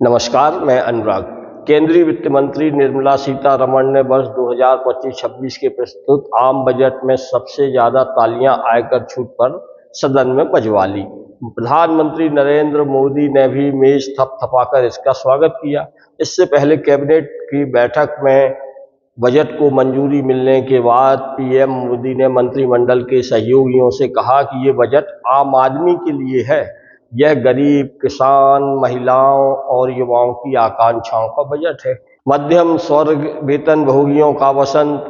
नमस्कार, मैं अनुराग। केंद्रीय वित्त मंत्री निर्मला सीतारमण ने वर्ष 2025-26 के प्रस्तुत आम बजट में सबसे ज्यादा तालियां आयकर छूट पर सदन में बजवा ली। प्रधानमंत्री नरेंद्र मोदी ने भी मेज थपथपाकर इसका स्वागत किया। इससे पहले कैबिनेट की बैठक में बजट को मंजूरी मिलने के बाद पीएम मोदी ने मंत्रिमंडल के सहयोगियों से कहा कि ये बजट आम आदमी के लिए है। यह गरीब, किसान, महिलाओं और युवाओं की आकांक्षाओं का बजट है। मध्यम स्वर्ग, वेतन भोगियों का वसंत,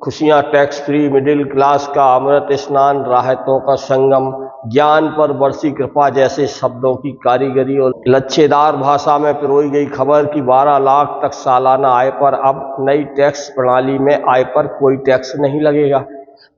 खुशियां, टैक्स फ्री, मिडिल क्लास का अमृत स्नान, राहतों का संगम, ज्ञान पर बरसी कृपा जैसे शब्दों की कारीगरी और लच्छेदार भाषा में पिरोई गई खबर कि 12 लाख तक सालाना आय पर अब नई टैक्स प्रणाली में आय पर कोई टैक्स नहीं लगेगा।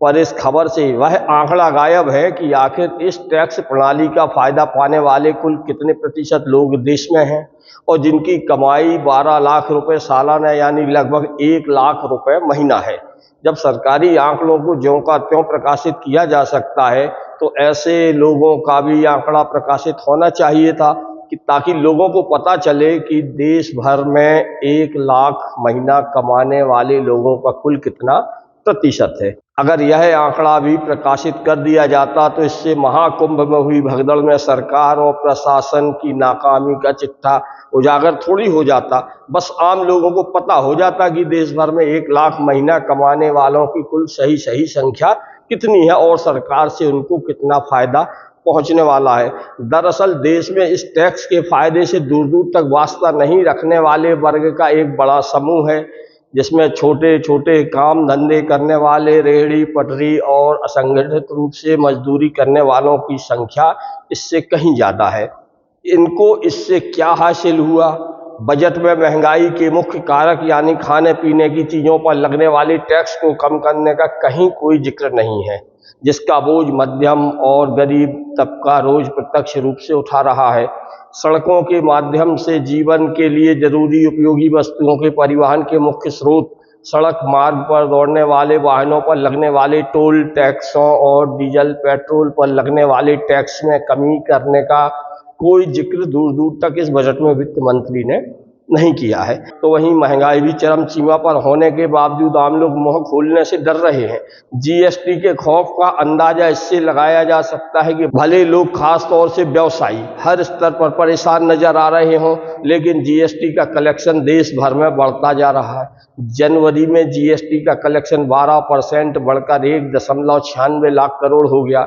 पर इस खबर से वह आंकड़ा गायब है कि आखिर इस टैक्स प्रणाली का फायदा पाने वाले कुल कितने प्रतिशत लोग देश में हैं और जिनकी कमाई 12 लाख रुपए सालाना यानी लगभग 1 लाख रुपए महीना है। जब सरकारी आंकड़ों को ज्यों का त्यों प्रकाशित किया जा सकता है तो ऐसे लोगों का भी आंकड़ा प्रकाशित होना चाहिए था कि ताकि लोगों को पता चले कि देश भर में 1 लाख महीना कमाने वाले लोगों का कुल कितना प्रतिशत है। अगर यह आंकड़ा भी प्रकाशित कर दिया जाता तो इससे महाकुंभ में हुई भगदड़ में सरकार और प्रशासन की नाकामी का चिट्ठा उजागर थोड़ी हो जाता। बस आम लोगों को पता हो जाता कि देश भर में 1 लाख महीना कमाने वालों की कुल सही संख्या कितनी है और सरकार से उनको कितना फायदा पहुंचने वाला है। दरअसल देश में इस टैक्स के फायदे से दूर दूर तक वास्ता नहीं रखने वाले वर्ग का एक बड़ा समूह है, जिसमें छोटे छोटे काम धंधे करने वाले, रेहड़ी पटरी और असंगठित रूप से मजदूरी करने वालों की संख्या इससे कहीं ज़्यादा है। इनको इससे क्या हासिल हुआ? बजट में महंगाई के मुख्य कारक यानी खाने पीने की चीज़ों पर लगने वाले टैक्स को कम करने का कहीं कोई जिक्र नहीं है, जिसका बोझ मध्यम और गरीब तबका रोज प्रत्यक्ष रूप से उठा रहा है। सड़कों के माध्यम से जीवन के लिए जरूरी उपयोगी वस्तुओं के परिवहन के मुख्य स्रोत सड़क मार्ग पर दौड़ने वाले वाहनों पर लगने वाले टोल टैक्सों और डीजल पेट्रोल पर लगने वाले टैक्स में कमी करने का कोई जिक्र दूर दूर तक इस बजट में वित्त मंत्री ने नहीं किया है। तो वहीं महंगाई भी चरम सीमा पर होने के बावजूद आम लोग मुंह खोलने से डर रहे हैं। जीएसटी के खौफ का अंदाजा इससे लगाया जा सकता है कि भले लोग खास तौर से व्यवसायी हर स्तर पर परेशान नजर आ रहे हों, लेकिन जीएसटी का कलेक्शन देश भर में बढ़ता जा रहा है। जनवरी में जीएसटी का कलेक्शन 12% बढ़कर 1.96 लाख करोड़ हो गया।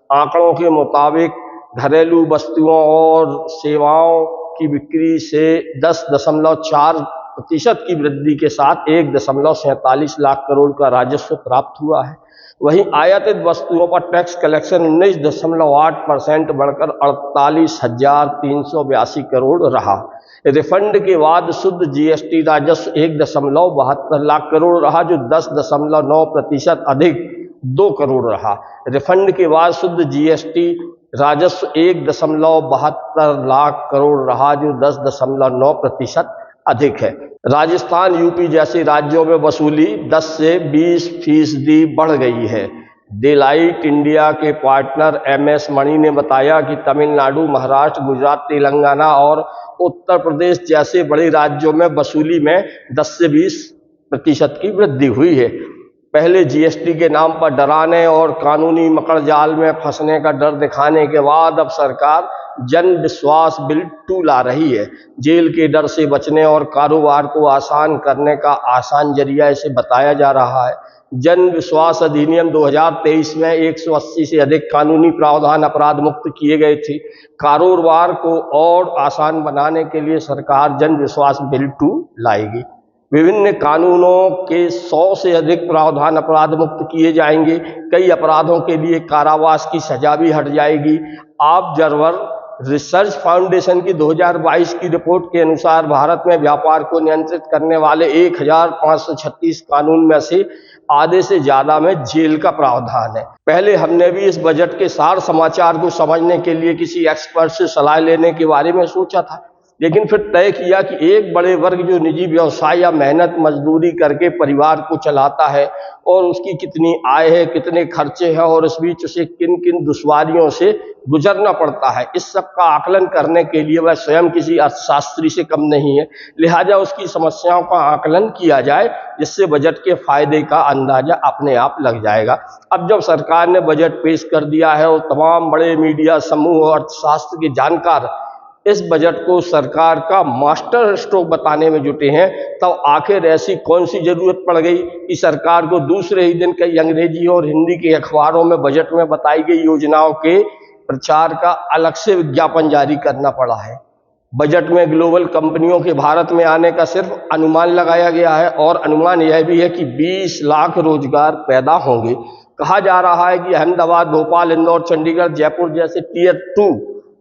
आंकड़ों के मुताबिक घरेलू वस्तुओं और सेवाओं की बिक्री से 10.4% की वृद्धि के साथ 1.47 लाख करोड़ का राजस्व प्राप्त हुआ है। वहीं आयातित वस्तुओं पर टैक्स कलेक्शन 19.8% बढ़कर 48,382 करोड़ रहा। रिफंड के बाद शुद्ध जीएसटी राजस्व 1.72 लाख करोड़ रहा, जो 10.9% अधिक 2 करोड़ रहा। रिफंड के बाद शुद्ध जीएसटी राजस्व 1.72 लाख करोड़ रहा, जो 10.9% अधिक है। राजस्थान, यूपी जैसे राज्यों में वसूली 10 से 20% बढ़ गई है। डेलाइट इंडिया के पार्टनर एमएस मणि ने बताया कि तमिलनाडु, महाराष्ट्र, गुजरात, तेलंगाना और उत्तर प्रदेश जैसे बड़े राज्यों में वसूली में 10 से 20% की वृद्धि हुई है। पहले जीएसटी के नाम पर डराने और कानूनी मकड़ जाल में फंसने का डर दिखाने के बाद अब सरकार जन विश्वास बिल 2 ला रही है। जेल के डर से बचने और कारोबार को आसान करने का आसान जरिया इसे बताया जा रहा है। जन विश्वास अधिनियम 2023 में 180 से अधिक कानूनी प्रावधान अपराध मुक्त किए गए थे। कारोबार को और आसान बनाने के लिए सरकार जन विश्वास बिल 2 लाएगी। विभिन्न कानूनों के 100 से अधिक प्रावधान अपराध मुक्त किए जाएंगे। कई अपराधों के लिए कारावास की सजा भी हट जाएगी। ऑब्जर्वर रिसर्च फाउंडेशन की 2022 की रिपोर्ट के अनुसार भारत में व्यापार को नियंत्रित करने वाले 1536 कानून में से आधे से ज्यादा में जेल का प्रावधान है। पहले हमने भी इस बजट के सार समाचार को समझने के लिए किसी एक्सपर्ट से सलाह लेने के बारे में सोचा था, लेकिन फिर तय किया कि एक बड़े वर्ग जो निजी व्यवसाय या मेहनत मजदूरी करके परिवार को चलाता है और उसकी कितनी आय है, कितने खर्चे हैं और इस बीच उसे किन किन दुश्वारियों से गुजरना पड़ता है, इस सब का आकलन करने के लिए वह स्वयं किसी अर्थशास्त्री से कम नहीं है। लिहाजा उसकी समस्याओं का आकलन किया जाए, जिससे बजट के फायदे का अंदाजा अपने आप लग जाएगा। अब जब सरकार ने बजट पेश कर दिया है और तमाम बड़े मीडिया समूह और अर्थशास्त्र के जानकार इस बजट को सरकार का मास्टर स्ट्रोक बताने में जुटे हैं, तब आखिर ऐसी कौन सी जरूरत पड़ गई कि सरकार को दूसरे ही दिन कई अंग्रेजी और हिंदी के अखबारों में बजट में बताई गई योजनाओं के प्रचार का अलग से विज्ञापन जारी करना पड़ा है। बजट में ग्लोबल कंपनियों के भारत में आने का सिर्फ अनुमान लगाया गया है और अनुमान यह भी है कि 20 लाख रोजगार पैदा होंगे। कहा जा रहा है कि अहमदाबाद, भोपाल, इंदौर, चंडीगढ़, जयपुर जैसे टियर 2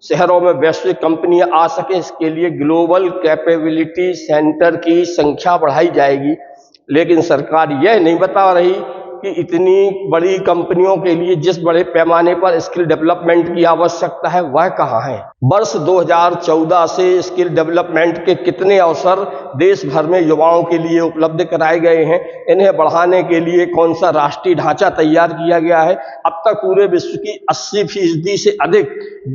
शहरों में वैश्विक कंपनियां आ सकें, इसके लिए ग्लोबल कैपेबिलिटी सेंटर की संख्या बढ़ाई जाएगी। लेकिन सरकार यह नहीं बता रही कि इतनी बड़ी कंपनियों के लिए जिस बड़े पैमाने पर स्किल डेवलपमेंट की आवश्यकता है वह कहाँ है। वर्ष 2014 से स्किल डेवलपमेंट के कितने अवसर देश भर में युवाओं के लिए उपलब्ध कराए गए हैं, इन्हें बढ़ाने के लिए कौन सा राष्ट्रीय ढांचा तैयार किया गया है। अब तक पूरे विश्व की 80% से अधिक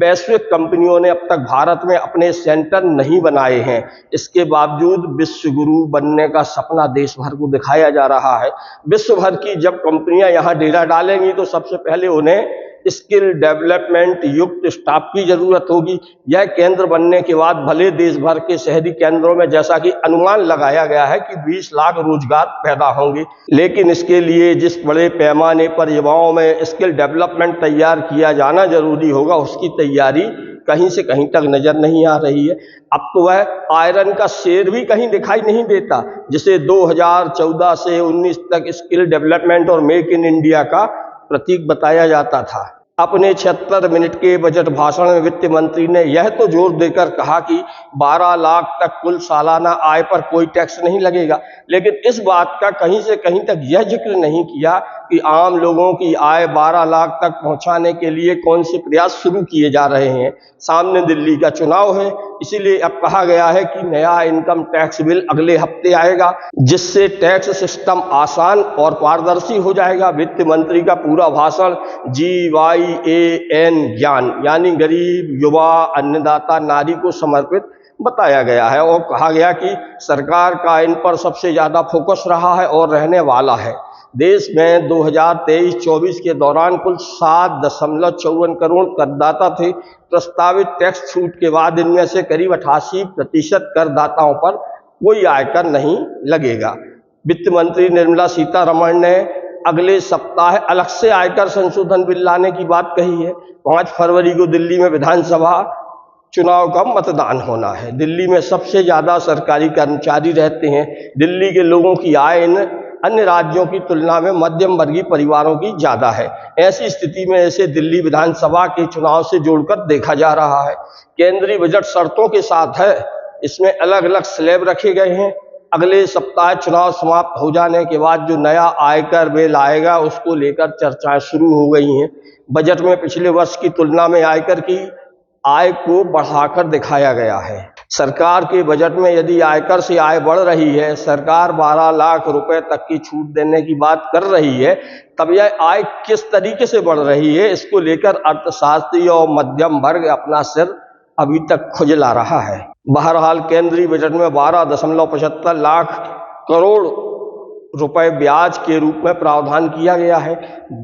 वैश्विक कंपनियों ने अब तक भारत में अपने सेंटर नहीं बनाए हैं। इसके बावजूद विश्व गुरु बनने का सपना देश भर को दिखाया जा रहा है। विश्व भर की जब कंपनियां यहां डेरा डालेंगी तो सबसे पहले उन्हें स्किल डेवलपमेंट युक्त स्टाफ की जरूरत होगी। यह केंद्र बनने के बाद भले देश भर के शहरी केंद्रों में जैसा कि अनुमान लगाया गया है कि 20 लाख रोजगार पैदा होंगे, लेकिन इसके लिए जिस बड़े पैमाने पर युवाओं में स्किल डेवलपमेंट तैयार किया जाना जरूरी होगा, उसकी तैयारी कहीं से कहीं तक नजर नहीं आ रही है। अब तो वह आयरन का शेर भी कहीं दिखाई नहीं देता, जिसे 2014 से 19 तक स्किल डेवलपमेंट और मेक इन इंडिया का प्रतीक बताया जाता था। अपने 76 मिनट के बजट भाषण में वित्त मंत्री ने यह तो जोर देकर कहा कि 12 लाख तक कुल सालाना आय पर कोई टैक्स नहीं लगेगा, लेकिन इस बात का कहीं से कहीं तक यह जिक्र नहीं किया कि आम लोगों की आय 12 लाख तक पहुंचाने के लिए कौन से प्रयास शुरू किए जा रहे हैं। सामने दिल्ली का चुनाव है, इसीलिए अब कहा गया है कि नया इनकम टैक्स बिल अगले हफ्ते आएगा, जिससे टैक्स सिस्टम आसान और पारदर्शी हो जाएगा। वित्त मंत्री का पूरा भाषण GYAN ज्ञान यानी गरीब, युवा, अन्नदाता, नारी को समर्पित बताया गया है और कहा गया कि सरकार का इन पर सबसे ज्यादा फोकस रहा है और रहने वाला है। देश में 2023-24 के दौरान कुल 7.54 करोड़ करदाता थे। प्रस्तावित टैक्स छूट के बाद इनमें से करीब 88% करदाताओं पर कोई आयकर नहीं लगेगा। वित्त मंत्री निर्मला सीतारमण ने अगले सप्ताह अलग से आयकर संशोधन बिल लाने की बात कही है। 5 फरवरी को दिल्ली में विधानसभा चुनाव का मतदान होना है। दिल्ली में सबसे ज्यादा सरकारी कर्मचारी रहते हैं। दिल्ली के लोगों की आय अन्य राज्यों की तुलना में मध्यम वर्गीय परिवारों की ज्यादा है। ऐसी स्थिति में इसे दिल्ली विधानसभा के चुनाव से जोड़कर देखा जा रहा है। केंद्रीय बजट शर्तों के साथ है, इसमें अलग अलग स्लैब रखे गए हैं। अगले सप्ताह चुनाव समाप्त हो जाने के बाद जो नया आयकर बिल आएगा उसको लेकर चर्चाएं शुरू हो गई हैं। बजट में पिछले वर्ष की तुलना में आयकर की आय को बढ़ाकर दिखाया गया है। सरकार के बजट में यदि आयकर से आय बढ़ रही है, सरकार 12 लाख रुपए तक की छूट देने की बात कर रही है, तब यह आय किस तरीके से बढ़ रही है, इसको लेकर अर्थशास्त्री और मध्यम वर्ग अपना सिर अभी तक खुजला रहा है। बहरहाल केंद्रीय बजट में 12.75 लाख करोड़ रुपए ब्याज के रूप में प्रावधान किया गया है।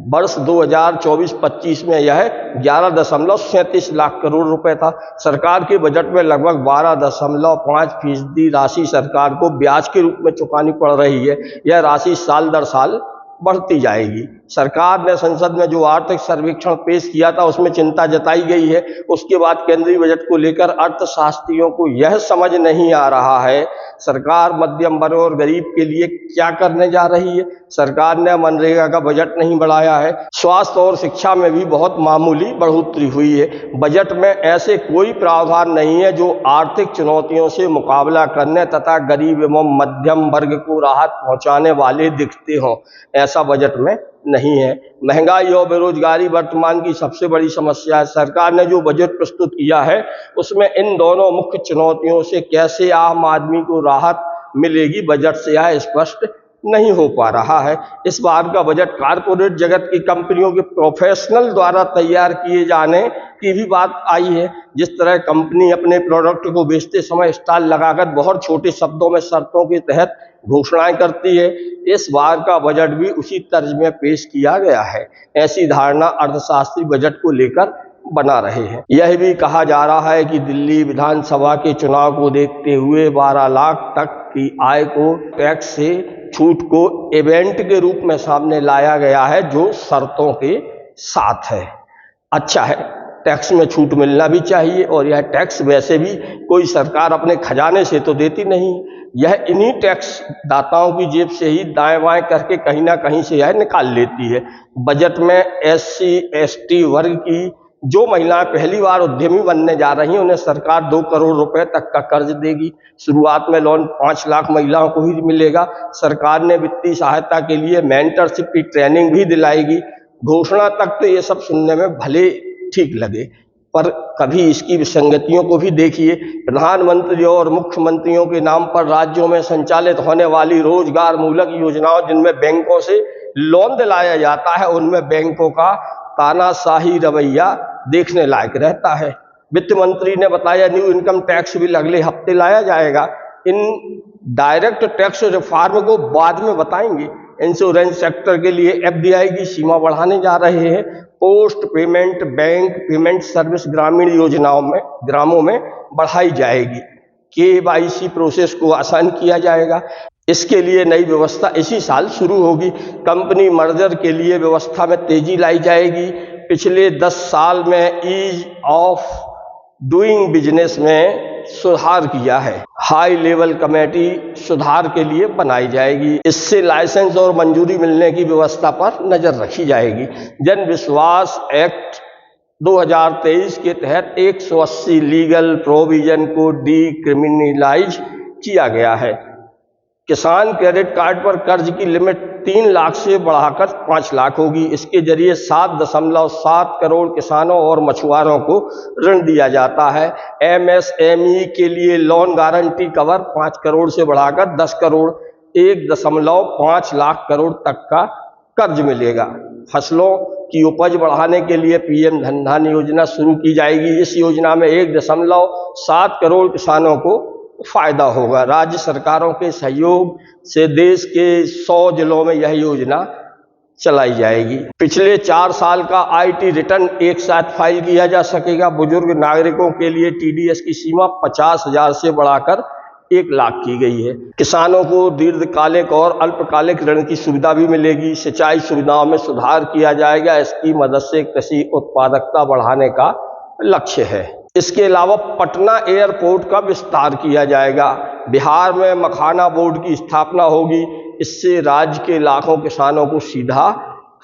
वर्ष 2024-25 में यह 11.37 लाख करोड़ रुपए था। सरकार के बजट में लगभग 12.5% राशि सरकार को ब्याज के रूप में चुकानी पड़ रही है। यह राशि साल दर साल बढ़ती जाएगी। सरकार ने संसद में जो आर्थिक सर्वेक्षण पेश किया था उसमें चिंता जताई गई है। उसके बाद केंद्रीय बजट को लेकर अर्थशास्त्रियों को यह समझ नहीं आ रहा है सरकार मध्यम वर्ग और गरीब के लिए क्या करने जा रही है। सरकार ने मनरेगा का बजट नहीं बढ़ाया है। स्वास्थ्य और शिक्षा में भी बहुत मामूली बढ़ोतरी हुई है। बजट में ऐसे कोई प्रावधान नहीं है जो आर्थिक चुनौतियों से मुकाबला करने तथा गरीब एवं मध्यम वर्ग को राहत पहुंचाने वाले दिखते हों। ऐसा बजट में नहीं है। महंगाई और बेरोजगारी वर्तमान की सबसे बड़ी समस्या है। सरकार ने जो बजट प्रस्तुत किया है उसमें इन दोनों मुख्य चुनौतियों से कैसे आम आदमी को राहत मिलेगी, बजट से यह स्पष्ट नहीं हो पा रहा है। इस बार का बजट कारपोरेट जगत की कंपनियों के प्रोफेशनल द्वारा तैयार किए जाने की भी बात आई है। जिस तरह कंपनी अपने प्रोडक्ट को बेचते समय स्टॉल लगाकर बहुत छोटे शब्दों में शर्तों के तहत घोषणाएं करती है, इस बार का बजट भी उसी तर्ज में पेश किया गया है। ऐसी धारणा अर्थशास्त्री बजट को लेकर बना रहे हैं। यह भी कहा जा रहा है कि दिल्ली विधानसभा के चुनाव को देखते हुए 12 लाख तक की आय को टैक्स से छूट को इवेंट के रूप में सामने लाया गया है, जो शर्तों के साथ है। अच्छा है, टैक्स में छूट मिलना भी चाहिए, और यह टैक्स वैसे भी कोई सरकार अपने खजाने से तो देती नहीं, यह इन्हीं टैक्स दाताओं की जेब से ही दाएं बाएं करके कहीं ना कहीं से यह निकाल लेती है। बजट में SC ST वर्ग की जो महिलाएं पहली बार उद्यमी बनने जा रही हैं उन्हें सरकार 2 करोड़ रुपए तक का कर्ज देगी। शुरुआत में लोन 5 लाख महिलाओं को ही मिलेगा। सरकार ने वित्तीय सहायता के लिए मेंटरशिप की ट्रेनिंग भी दिलाएगी। घोषणा तक तो ये सब सुनने में भले ठीक लगे, पर कभी इसकी विसंगतियों को भी देखिए। प्रधानमंत्री और मुख्यमंत्रियों के नाम पर राज्यों में संचालित होने वाली रोजगार मूलक योजनाओं जिनमें बैंकों से लोन दिलाया जाता है, उनमें बैंकों का तानाशाही रवैया देखने लायक रहता है। वित्त मंत्री ने बताया न्यू इनकम टैक्स बिल अगले हफ्ते लाया जाएगा। इन डायरेक्ट टैक्स रिफॉर्म को बाद में बताएंगे। इंश्योरेंस सेक्टर के लिए FDI की सीमा बढ़ाने जा रहे हैं। Post payment bank payment service ग्रामीण योजनाओं में ग्रामों में बढ़ाई जाएगी। KYC प्रोसेस को आसान किया जाएगा। इसके लिए नई व्यवस्था इसी साल शुरू होगी। कंपनी मर्जर के लिए व्यवस्था में तेजी लाई जाएगी। पिछले 10 साल में ईज ऑफ डूइंग बिजनेस में सुधार किया है। हाई लेवल कमेटी सुधार के लिए बनाई जाएगी। इससे लाइसेंस और मंजूरी मिलने की व्यवस्था पर नजर रखी जाएगी। जन विश्वास एक्ट 2023 के तहत 180 लीगल प्रोविजन को डीक्रिमिनलाइज किया गया है। किसान क्रेडिट कार्ड पर कर्ज की लिमिट 3 लाख से बढ़ाकर 5 लाख होगी। इसके जरिए 7.7 करोड़ किसानों और मछुआरों को ऋण दिया जाता है। MSME के लिए लोन गारंटी कवर 5 करोड़ से बढ़ाकर 10 करोड़ 1.5 लाख करोड़ तक का कर्ज मिलेगा। फसलों की उपज बढ़ाने के लिए PM धन धान्य योजना शुरू की जाएगी। इस योजना में 1.7 करोड़ किसानों को फायदा होगा। राज्य सरकारों के सहयोग से देश के 100 जिलों में यह योजना चलाई जाएगी। पिछले 4 साल का IT रिटर्न एक साथ फाइल किया जा सकेगा। बुजुर्ग नागरिकों के लिए TDS की सीमा 50,000 से बढ़ाकर 1 लाख की गई है। किसानों को दीर्घकालिक और अल्पकालिक ऋण की सुविधा भी मिलेगी। सिंचाई सुविधाओं में सुधार किया जाएगा। इसकी मदद से कृषि उत्पादकता बढ़ाने का लक्ष्य है। इसके अलावा पटना एयरपोर्ट का विस्तार किया जाएगा। बिहार में मखाना बोर्ड की स्थापना होगी। इससे राज्य के लाखों किसानों को सीधा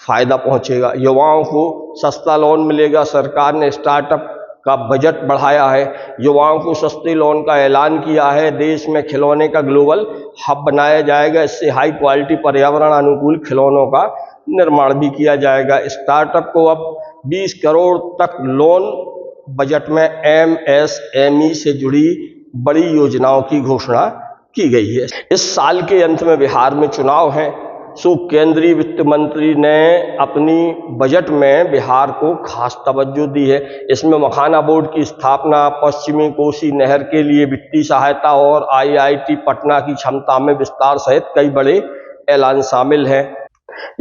फायदा पहुंचेगा। युवाओं को सस्ता लोन मिलेगा। सरकार ने स्टार्टअप का बजट बढ़ाया है। युवाओं को सस्ते लोन का ऐलान किया है। देश में खिलौने का ग्लोबल हब बनाया जाएगा। इससे हाई क्वालिटी पर्यावरण अनुकूल खिलौनों का निर्माण भी किया जाएगा। स्टार्टअप को अब 20 करोड़ तक लोन। बजट में MSME से जुड़ी बड़ी योजनाओं की घोषणा की गई है। इस साल के अंत में बिहार में चुनाव है, सो केंद्रीय वित्त मंत्री ने अपनी बजट में बिहार को खास तवज्जो दी है। इसमें मखाना बोर्ड की स्थापना, पश्चिमी कोसी नहर के लिए वित्तीय सहायता और IIT पटना की क्षमता में विस्तार सहित कई बड़े ऐलान शामिल हैं।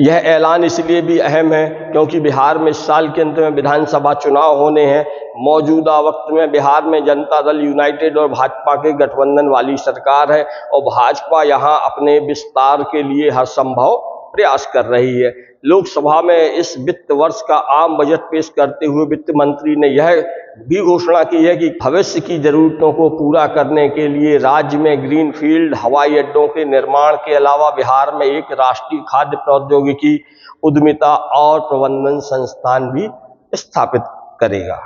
यह ऐलान इसलिए भी अहम है क्योंकि बिहार में इस साल के अंत में विधानसभा चुनाव होने हैं। मौजूदा वक्त में बिहार में जनता दल यूनाइटेड और भाजपा के गठबंधन वाली सरकार है और भाजपा यहां अपने विस्तार के लिए हर संभव प्रयास कर रही है। लोकसभा में इस वित्त वर्ष का आम बजट पेश करते हुए वित्त मंत्री ने यह भी घोषणा की है कि भविष्य की जरूरतों को पूरा करने के लिए राज्य में ग्रीनफील्ड हवाई अड्डों के निर्माण के अलावा बिहार में एक राष्ट्रीय खाद्य प्रौद्योगिकी उद्यमिता और प्रबंधन संस्थान भी स्थापित करेगा।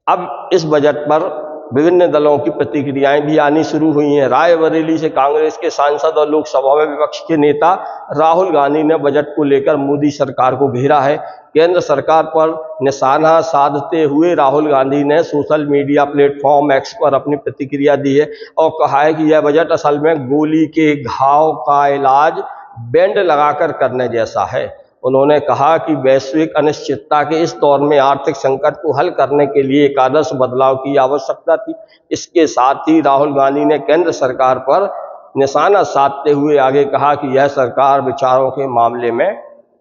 अब इस बजट पर विभिन्न दलों की प्रतिक्रियाएं भी आनी शुरू हुई हैं। रायबरेली से कांग्रेस के सांसद और लोकसभा में विपक्ष के नेता राहुल गांधी ने बजट को लेकर मोदी सरकार को घेरा है। केंद्र सरकार पर निशाना साधते हुए राहुल गांधी ने सोशल मीडिया प्लेटफॉर्म एक्स पर अपनी प्रतिक्रिया दी है और कहा है कि यह बजट असल में गोली के घाव का इलाज बैंड लगाकर करने जैसा है। उन्होंने कहा कि वैश्विक अनिश्चितता के इस दौर में आर्थिक संकट को हल करने के लिए एक आदर्श बदलाव की आवश्यकता थी। इसके साथ ही राहुल गांधी ने केंद्र सरकार पर निशाना साधते हुए आगे कहा कि यह सरकार विचारों के मामले में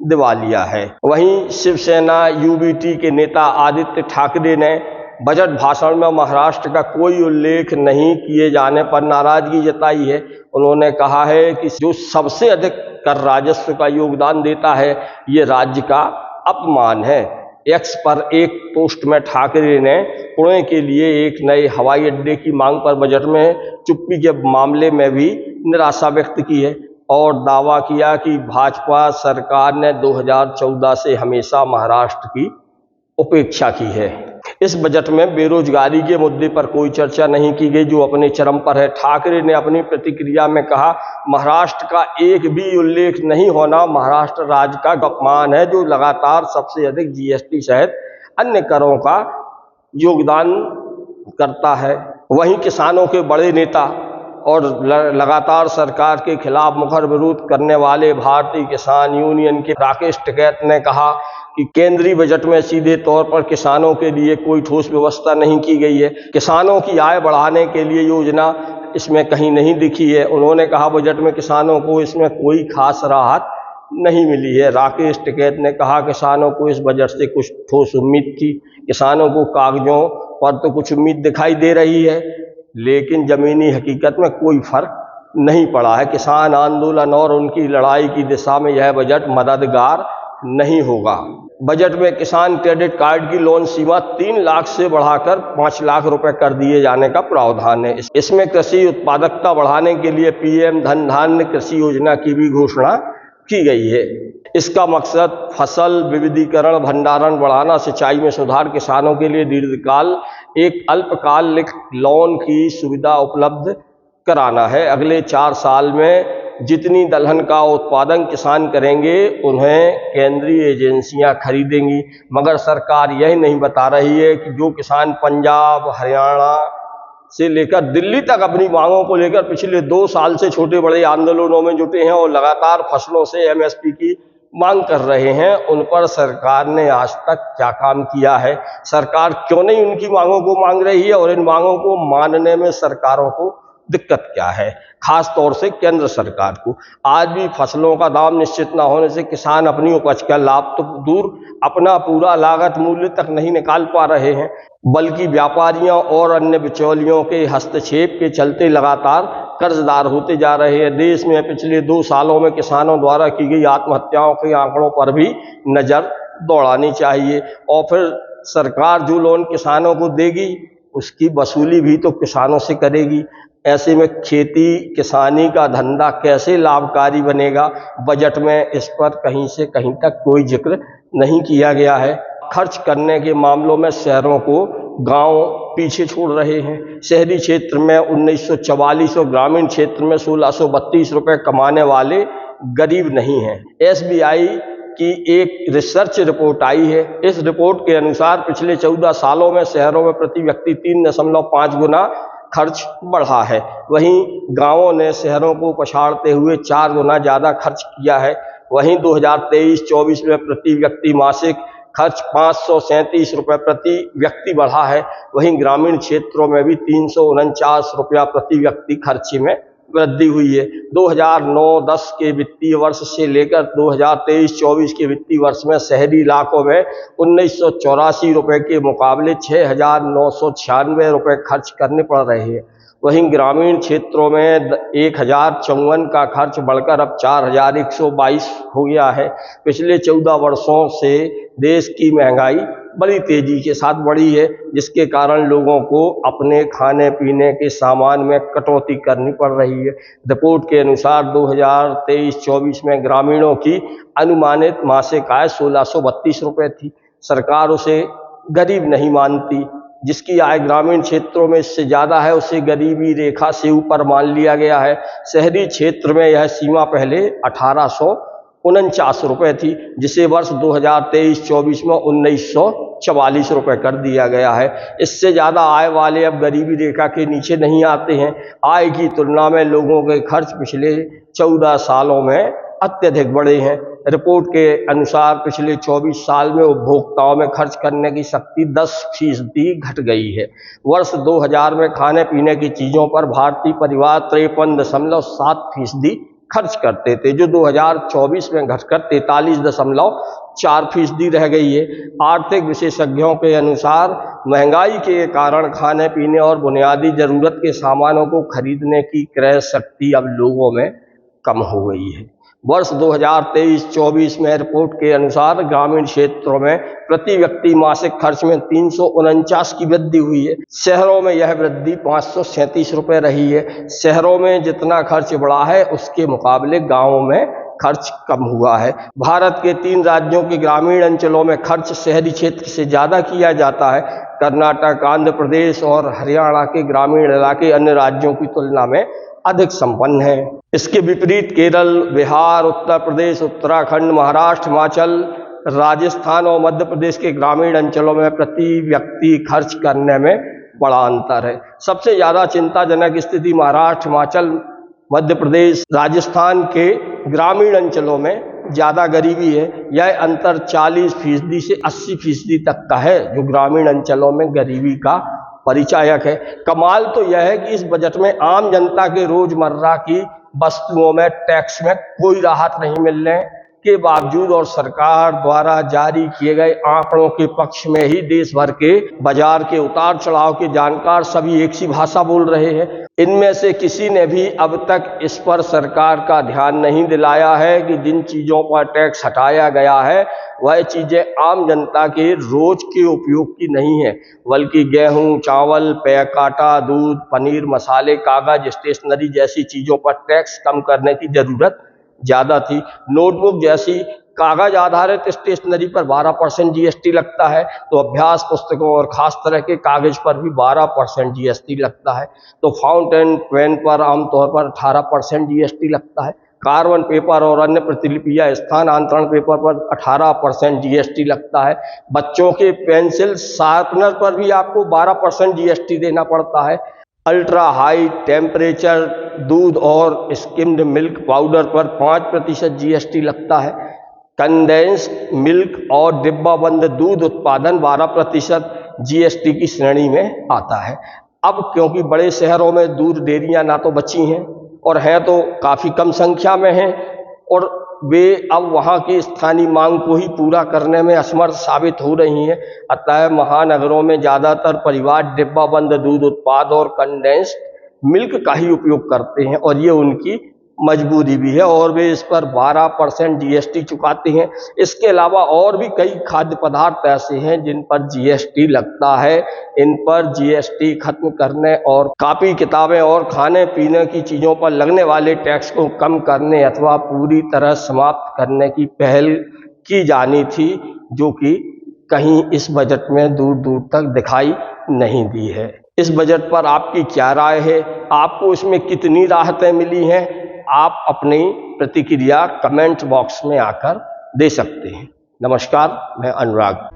दिवालिया है। वहीं शिवसेना यूबीटी के नेता आदित्य ठाकरे ने बजट भाषण में महाराष्ट्र का कोई उल्लेख नहीं किए जाने पर नाराजगी जताई है। उन्होंने कहा है कि जो सबसे अधिक कर राजस्व का योगदान देता है, ये राज्य का अपमान है। एक्स पर एक पोस्ट में ठाकरे ने पुणे के लिए एक नए हवाई अड्डे की मांग पर बजट में चुप्पी के मामले में भी निराशा व्यक्त की है और दावा किया कि भाजपा सरकार ने 2014 से हमेशा महाराष्ट्र की उपेक्षा की है। इस बजट में बेरोजगारी के मुद्दे पर कोई चर्चा नहीं की गई, जो अपने चरम पर है। ठाकरे ने अपनी प्रतिक्रिया में कहा, महाराष्ट्र का एक भी उल्लेख नहीं होना महाराष्ट्र राज्य का अपमान है, जो लगातार सबसे अधिक जीएसटी सहित अन्य करों का योगदान करता है। वहीं किसानों के बड़े नेता और लगातार सरकार के खिलाफ मुखर विरोध करने वाले भारतीय किसान यूनियन के राकेश टिकैत ने कहा कि केंद्रीय बजट में सीधे तौर पर किसानों के लिए कोई ठोस व्यवस्था नहीं की गई है। किसानों की आय बढ़ाने के लिए योजना इसमें कहीं नहीं दिखी है। उन्होंने कहा, बजट में किसानों को इसमें कोई खास राहत नहीं मिली है। राकेश टिकैत ने कहा, किसानों को इस बजट से कुछ ठोस उम्मीद थी। किसानों को कागजों पर तो कुछ उम्मीद दिखाई दे रही है, लेकिन जमीनी हकीकत में कोई फर्क नहीं पड़ा है। किसान आंदोलन और उनकी लड़ाई की दिशा में यह बजट मददगार नहीं होगा। बजट में किसान क्रेडिट कार्ड की लोन सीमा 3 लाख से बढ़ाकर 5 लाख रुपए कर दिए जाने का प्रावधान है। इसमें कृषि उत्पादकता बढ़ाने के लिए पीएम धन धान्य कृषि योजना की भी घोषणा की गई है। इसका मकसद फसल विविधीकरण, भंडारण बढ़ाना, सिंचाई में सुधार, किसानों के लिए दीर्घकाल एक अल्पकालिक लोन की सुविधा उपलब्ध कराना है। अगले 4 साल में जितनी दलहन का उत्पादन किसान करेंगे, उन्हें केंद्रीय एजेंसियां खरीदेंगी, मगर सरकार यह नहीं बता रही है कि जो किसान पंजाब, हरियाणा से लेकर दिल्ली तक अपनी मांगों को लेकर पिछले 2 साल से छोटे बड़े आंदोलनों में जुटे हैं और लगातार फसलों से एमएसपी की मांग कर रहे हैं, उन पर सरकार ने आज तक क्या काम किया है? सरकार क्यों नहीं उनकी मांगों को मांग रही है और इन मांगों को मानने में सरकारों को दिक्कत क्या है, खास तौर से केंद्र सरकार को? आज भी फसलों का दाम निश्चित न होने से किसान अपनी उपज का लाभ तो दूर, अपना पूरा लागत मूल्य तक नहीं निकाल पा रहे हैं, बल्कि व्यापारियों और अन्य बिचौलियों के हस्तक्षेप के चलते लगातार कर्जदार होते जा रहे हैं। देश में पिछले 2 सालों में किसानों द्वारा की गई आत्महत्याओं के आंकड़ों पर भी नजर दौड़ानी चाहिए और फिर सरकार जो लोन किसानों को देगी, उसकी वसूली भी तो किसानों से करेगी। ऐसे में खेती किसानी का धंधा कैसे लाभकारी बनेगा? बजट में इस पर कहीं से कहीं तक कोई जिक्र नहीं किया गया है। खर्च करने के मामलों में शहरों को गांव पीछे छोड़ रहे हैं। शहरी क्षेत्र में 1944 और ग्रामीण क्षेत्र में 1632 रुपए कमाने वाले गरीब नहीं हैं। एसबीआई की एक रिसर्च रिपोर्ट आई है। इस रिपोर्ट के अनुसार पिछले 14 सालों में शहरों में प्रति व्यक्ति 3.5 गुना खर्च बढ़ा है, वहीं गांवों ने शहरों को पछाड़ते हुए 4 गुना ज़्यादा खर्च किया है। वहीं 2023-24 में प्रति व्यक्ति मासिक खर्च 537 रुपये प्रति व्यक्ति बढ़ा है। वहीं ग्रामीण क्षेत्रों में भी 349 रुपया प्रति व्यक्ति खर्चे में वृद्धि हुई है। 2009-10 के वित्तीय वर्ष से लेकर 2023-24 के वित्तीय वर्ष में शहरी इलाकों में 1984 रुपये के मुकाबले 6,996 रुपये खर्च करने पड़ रहे हैं। वहीं ग्रामीण क्षेत्रों में 1,054 का खर्च बढ़कर अब 4,122 हो गया है। पिछले 14 वर्षों से देश की महंगाई बड़ी तेजी के साथ बढ़ी है, जिसके कारण लोगों को अपने खाने पीने के सामान में कटौती करनी पड़ रही है। रिपोर्ट के अनुसार 2023-24 में ग्रामीणों की अनुमानित मासिक आय 1632 रुपये थी। सरकार उसे गरीब नहीं मानती, जिसकी आय ग्रामीण क्षेत्रों में इससे ज़्यादा है उसे गरीबी रेखा से ऊपर मान लिया गया है। शहरी क्षेत्र में यह सीमा पहले 1849 रुपये थी, जिसे वर्ष 2023-24 में 1944 रुपये कर दिया गया है। इससे ज़्यादा आय वाले अब गरीबी रेखा के नीचे नहीं आते हैं। आय की तुलना में लोगों के खर्च पिछले 14 सालों में अत्यधिक बढ़े हैं। रिपोर्ट के अनुसार पिछले 24 साल में उपभोक्ताओं में खर्च करने की शक्ति 10% घट गई है। वर्ष 2000 में खाने पीने की चीज़ों पर भारतीय परिवार 53.7% खर्च करते थे, जो 2024 में घटकर 43.4% रह गई है। आर्थिक विशेषज्ञों के अनुसार महंगाई के कारण खाने पीने और बुनियादी ज़रूरत के सामानों को खरीदने की क्रय शक्ति अब लोगों में कम हो गई है। वर्ष 2023-24 में रिपोर्ट के अनुसार ग्रामीण क्षेत्रों में प्रति व्यक्ति मासिक खर्च में 349 की वृद्धि हुई है। शहरों में यह वृद्धि 537 रुपये रही है। शहरों में जितना खर्च बढ़ा है उसके मुकाबले गांवों में खर्च कम हुआ है। भारत के 3 राज्यों के ग्रामीण अंचलों में खर्च शहरी क्षेत्र से ज़्यादा किया जाता है। कर्नाटक, आंध्र प्रदेश और हरियाणा के ग्रामीण इलाके अन्य राज्यों की तुलना में अधिक संपन्न है। इसके विपरीत केरल, बिहार, उत्तर प्रदेश, उत्तराखंड, महाराष्ट्र, हिमाचल, राजस्थान और मध्य प्रदेश के ग्रामीण अंचलों में प्रति व्यक्ति खर्च करने में बड़ा अंतर है। सबसे ज़्यादा चिंताजनक स्थिति महाराष्ट्र, हिमाचल, मध्य प्रदेश, राजस्थान के ग्रामीण अंचलों में ज़्यादा गरीबी है। यह अंतर 40% से 80% तक का है, जो ग्रामीण अंचलों में गरीबी का परिचायक है। कमाल तो यह है कि इस बजट में आम जनता के रोजमर्रा की वस्तुओं में टैक्स में कोई राहत नहीं मिलने के बावजूद और सरकार द्वारा जारी किए गए आंकड़ों के पक्ष में ही देश भर के बाजार के उतार चढ़ाव के जानकार सभी एक सी भाषा बोल रहे हैं। इनमें से किसी ने भी अब तक इस पर सरकार का ध्यान नहीं दिलाया है कि जिन चीज़ों पर टैक्स हटाया गया है वह चीज़ें आम जनता के रोज के उपयोग की नहीं है, बल्कि गेहूं, चावल, पेय आटा, दूध, पनीर, मसाले, कागज, स्टेशनरी जैसी चीज़ों पर टैक्स कम करने की ज़रूरत ज़्यादा थी। नोटबुक जैसी कागज आधारित स्टेशनरी पर 12% GST लगता है, तो अभ्यास पुस्तकों और खास तरह के कागज पर भी 12% GST लगता है। तो फाउंटेन पेन पर आमतौर पर 18% GST लगता है। कार्बन पेपर और अन्य प्रतिलिपि या स्थानांतरण पेपर पर 18% GST लगता है। बच्चों के पेंसिल शार्पनर पर भी आपको 12% GST देना पड़ता है। अल्ट्रा हाई टेम्परेचर दूध और स्किम्ड मिल्क पाउडर पर 5% GST लगता है। कंडेंस्ड मिल्क और डिब्बाबंद दूध उत्पादन 12% GST की श्रेणी में आता है। अब क्योंकि बड़े शहरों में दूध डेयरियां ना तो बची हैं और हैं तो काफ़ी कम संख्या में हैं, और वे अब वहाँ की स्थानीय मांग को ही पूरा करने में असमर्थ साबित हो रही हैं। अतः महानगरों में ज़्यादातर परिवार डिब्बाबंद दूध उत्पाद और कंडेंस्ड मिल्क का ही उपयोग करते हैं, और ये उनकी मजबूरी भी है और वे इस पर 12% GST चुकाते हैं। इसके अलावा और भी कई खाद्य पदार्थ ऐसे हैं जिन पर GST लगता है। इन पर GST खत्म करने और कापी किताबें और खाने पीने की चीज़ों पर लगने वाले टैक्स को कम करने अथवा पूरी तरह समाप्त करने की पहल की जानी थी, जो कि कहीं इस बजट में दूर दूर तक दिखाई नहीं दी है। इस बजट पर आपकी क्या राय है? आपको इसमें कितनी राहतें मिली हैं? आप अपनी प्रतिक्रिया कमेंट बॉक्स में आकर दे सकते हैं। नमस्कार, मैं अनुराग।